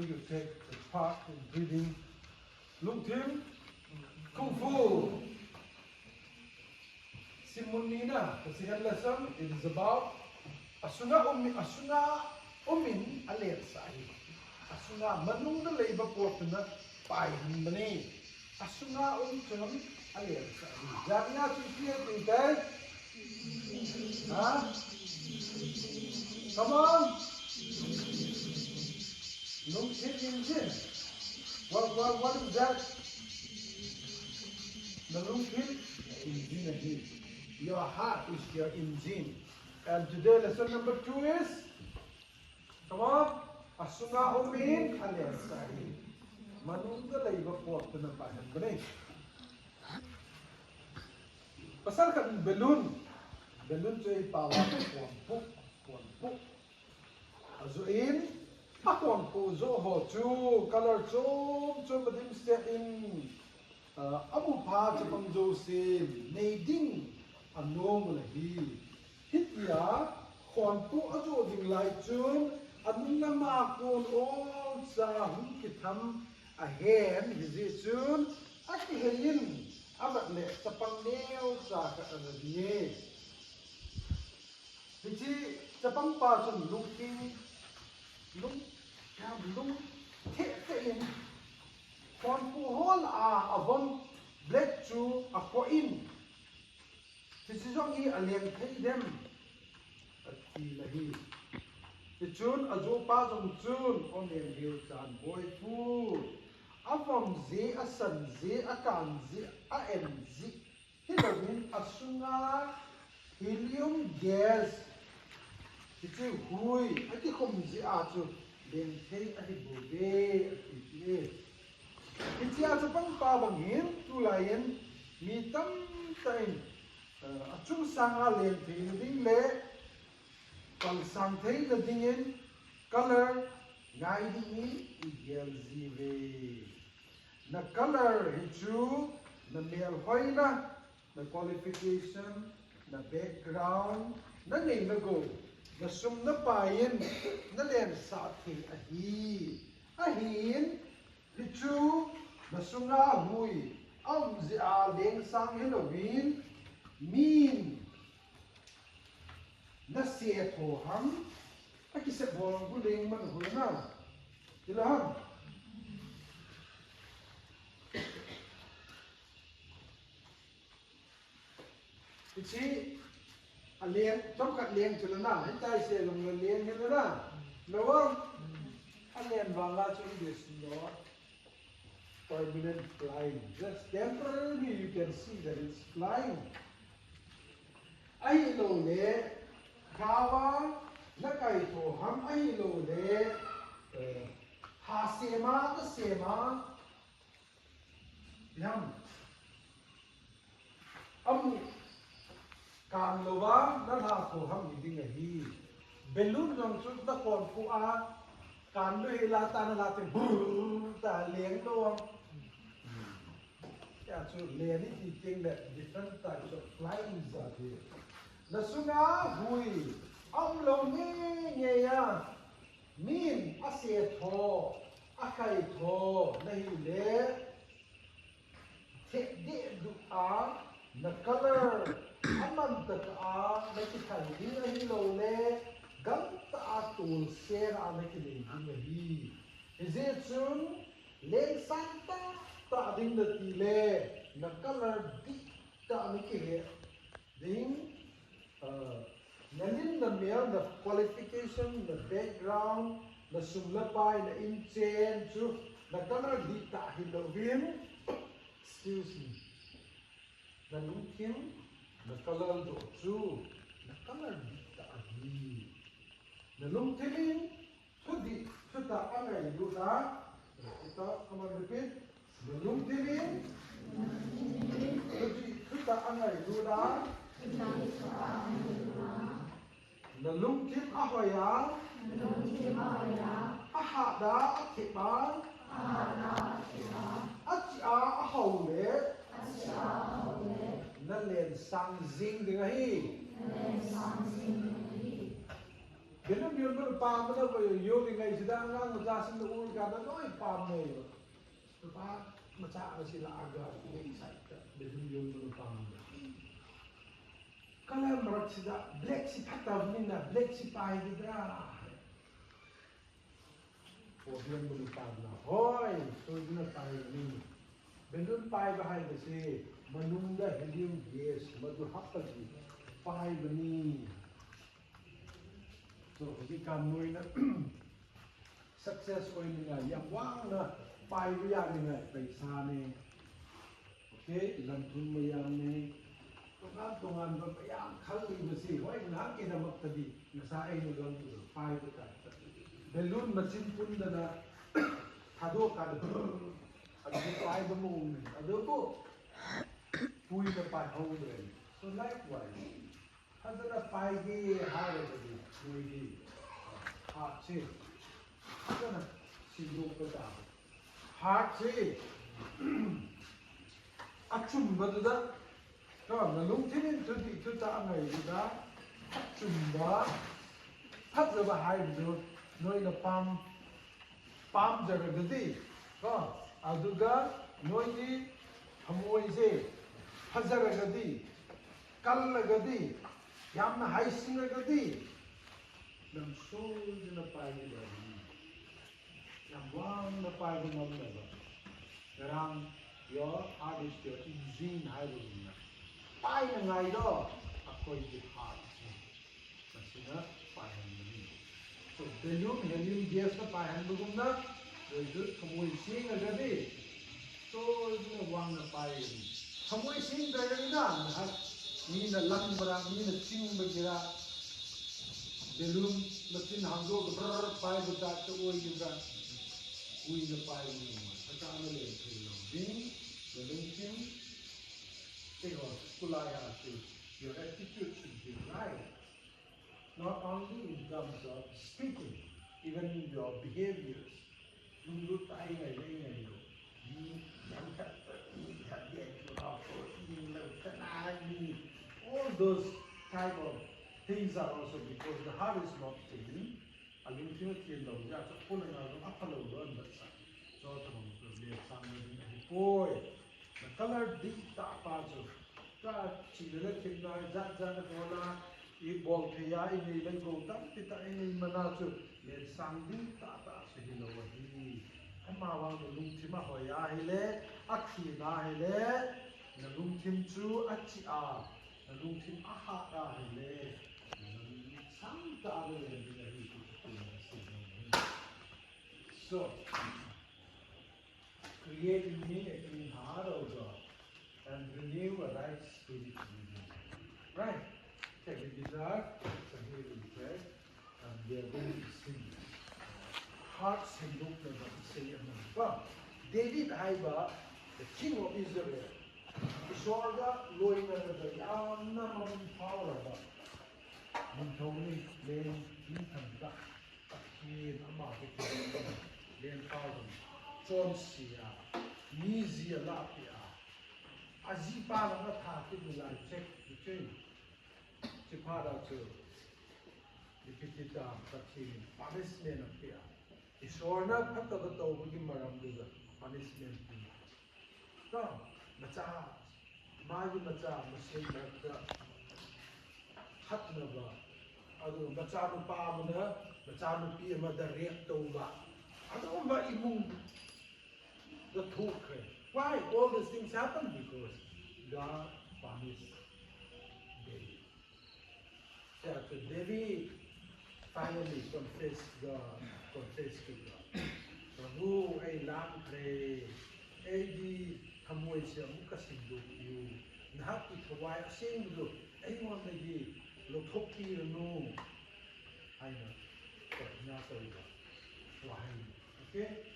You take the part in reading Lung Tim Kung Fu. Simonina, the second lesson, it is about Asunga umin lensah. Asunga manung na labor port na pai mani. Asunga lensah. Jamiya chukiya tingkai. Huh? Come on. Lung Tim engine. What is that? The Lung Tim engine again. Your heart is your engine. And today lesson number 2 is, come on, Asunga umin lensah. Manung na labor port na pai mani. Pasal kan balloon ay power kuan puk. Azuin akon po zo ho chu color chom badim step in abu pa chapang zo sim nei ding anong lahi hitya kon po azo ding lai chum anung na ma kon all sa hukitham a hen hizi chun ati helin abat le chapang neo sa ka anadie hichi chapang pa chun looking lung the in kon pu hol a avon black chu a ko in this is only a lem thei dem ati lahi the chun azo pa jong chun on lem hiu chan boy pu avom ze a san ze a kan ze a en ze hilawin asunga helium gas itu hui, aku komisi acu, lentai aku bobe, itu. Ini acu pang bangin, tu lain, mitam tain, acung sanga lentai lebih le, kalau santai lebihin, color, ngai dingin, igel zive. Na color itu, na mel hoi na qualification, na background, na name na go. Na sum na payin na lensah thi ahin hichu na sunga hui zi a lensang helowin min na se tho ham aki se bol guling man hui na tilam ichi alien trong các liền cho nó hết tay xe lồng là liền hết rồi đó đúng không alien vàng là cho it is not permanent flying just temporarily you can see that it's flying ai lô lệ kawa na kai to ham ai lô lệ ha sema yam kan lova na la ko ham ding hi balloon jong chu ta kon fu a kan lo hila ta na la te bu ta leng lo ya chu le ni ti ting that different types of flying are there na sunga hui lo ni ya min a se tho a kai tho na hi le the de du a na color aman ta a na ki thai hi na hi lo le gam ta a tul se na na ki le hi is it soon len santa ta ding da ti le na color di ta ni ki he ding nanin na mel the qualification the background the sumla pai na in chen chu na color di ta hi lo vin excuse me na lung kim na color do chu na color di ta hi na lung timin thudi thuta angai du da ita come on repeat na lung timin thudi thuta angai du da na lung kim ahoya aha da athiba achi a ahau le na len sang zing ding hi Belam yun mo pa mo na yung ngay sila nga magasin na uri ka na no pa mo yun. Pa maca sila agad ngay site. Belam yun mo pa mo. Kalau merat sila black si pataw ni na black si pai dra. Problem mo pa na. Hoy, so na tayo ni. Belam pai bahay kasi manungga helium gas madu hapagi pai bani. So, hindi ka mo na success ko yun nga. Yang wang na payo yan nga. Paisa ni. Okay? Lantun mo yan ni. Tungan ba pa yan. Kali mo si. Huwag na kinamak tadi. Nasaay mo lang ito. Payo ka. Belun masinpun na na. Hado ka na. Ado payo ba mo umin. Ado po. Puwi na payo rin. So likewise. Hado na payo haro ba din. Maybe heart shape. Ano na? Sindok ka dapat. Heart shape. Achum ba doon? Kaya nalungtinin ito taang ngayon, diba? Achum ba? Hadza ba haib doon? Noy na pam jaragadi. Kaya, aduga, noy di hamoy se. Hazaragadi. Kallagadi. Yamna haisingagadi. Nang sul na payo ba? Yang wang na payo mo ba? Karang your heart is your engine highway na. Payo na nga ito. Ako yung heart. Kasi na payo mo ni. So belum helium gas na payo mo na. Jadi kamu sing agad eh. So yung wang na payo ni. Kamu sing agad na. Ni na lang barang ni na sing bagira. Belum mesin hanggo ber pai buta to oi juga ui na pai ni ma kata amale thilo ding belum kin tego kulaya to your attitude should be right, not only in terms of speaking, even in your behaviors. Dulu tai ngai ngai yo ni yang kat ni kat dia tu apa ni lau ni all those type of things are also because the heart is not clean. Alung tino tino ya so pula na lo apalo lo anda sa. So tamang problem sa mo ni boy. The color di ta pa so. Ka chile kinna ja na bola I bol kaya ini lang go tam kita ini mana so. Le sang di ta so hilo hi. Kamawa no lung tima hoya hile akhi na hile na lung tim chu achi a na lung tim aha ra hile. So, create in me a clean heart, O God, and renew a right spirit in me. Right? Take a desire, so here we pray, and we are going to sing. Heart sing, look at what we say among. Well, David Haiba, the king of Israel, Isorga, lowing under the Yamna power of God. Mình thấu lên những thần đặc khi nó mà cái chuyện lên cao rồi trôn xìa mi zia la pia azipa là nó thả cái người lại check cái chuyện chỉ phá ra chưa cái ta các cái punishment ở kia Isor na phát cái tàu cái mà làm được punishment đó mà cha mai mà cha mà xem mà hatnaba adu macanupa mo na macanupi madarek tauba ano ba imong the tukre why all these things happen because God punished David. So David finally confessed to God. Prabhu ay lang pre ay di hamoy siya mukasindok yu lahat ikaway asing do ay mo na di Lotoki no, I know, but not over. Why? Okay?